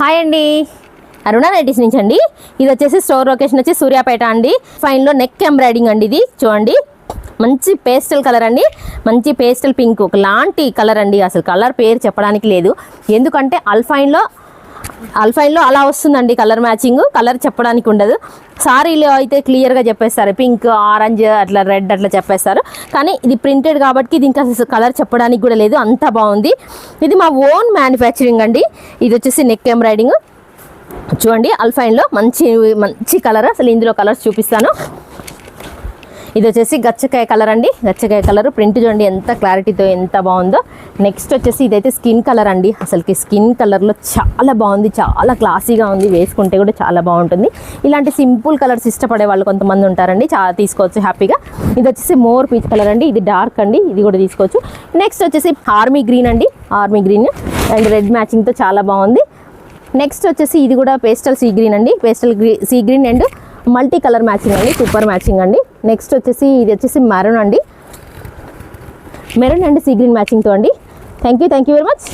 Hi అండి, అరుణ nighties నుంచి అండి. ఇది వచ్చేసి స్టోర్ లొకేషన్ వచ్చి సూర్యాపేట అండి. ఫైన్లో నెక్ ఎంబ్రాయిడింగ్ అండి. ఇది చూడండి, మంచి పేస్టల్ కలర్ అండి, మంచి పేస్టల్ పింక్ ఒకలాంటి కలర్ అండి. అసలు కలర్ పేరు చెప్పడానికి లేదు, ఎందుకంటే అల్ఫైన్లో అలా వస్తుందండి కలర్ మ్యాచింగ్. కలర్ చెప్పడానికి ఉండదు. సారీలో అయితే క్లియర్గా చెప్పేస్తారు, పింక్, ఆరెంజ్, అట్లా రెడ్ అట్లా చెప్పేస్తారు. కానీ ఇది ప్రింటెడ్ కాబట్టి దీనికి అసలు కలర్ చెప్పడానికి కూడా లేదు, అంత బాగుంది. ఇది మా ఓన్ మ్యానుఫ్యాక్చరింగ్ అండి. ఇది వచ్చేసి నెక్ ఎంబ్రాయిడింగ్ చూడండి, అల్ఫైన్లో మంచి కలర్. అసలు ఇందులో కలర్స్ చూపిస్తాను. ఇది వచ్చేసి గచ్చకాయ కలర్ అండి. గచ్చకాయ కలర్ ప్రింట్ చూడండి ఎంత క్లారిటీతో ఎంత బాగుందో. నెక్స్ట్ వచ్చేసి ఇదైతే స్కిన్ కలర్ అండి. అసలుకి స్కిన్ కలర్లో చాలా బాగుంది, చాలా క్లాసీగా ఉంది. వేసుకుంటే కూడా చాలా బాగుంటుంది. ఇలాంటి సింపుల్ కలర్స్ ఇష్టపడే వాళ్ళు కొంతమంది ఉంటారండి, చాలా తీసుకోవచ్చు హ్యాపీగా. ఇది వచ్చేసి మోర్ పీచ్ కలర్ అండి. ఇది డార్క్ అండి, ఇది కూడా తీసుకోవచ్చు. నెక్స్ట్ వచ్చేసి ఆర్మీ గ్రీన్ అండి. ఆర్మీ గ్రీన్ అండ్ రెడ్ మ్యాచింగ్తో చాలా బాగుంది. నెక్స్ట్ వచ్చేసి ఇది కూడా పేస్టల్ సీ గ్రీన్ అండి. Pastel sea green and multi colour matching అండి, సూపర్ మ్యాచింగ్ అండి. నెక్స్ట్ వచ్చేసి ఇది వచ్చేసి మెరూన్ అండి. మెరూన్ అండ్ సీ గ్రీన్ మ్యాచింగ్తో అండి. Thank you very much.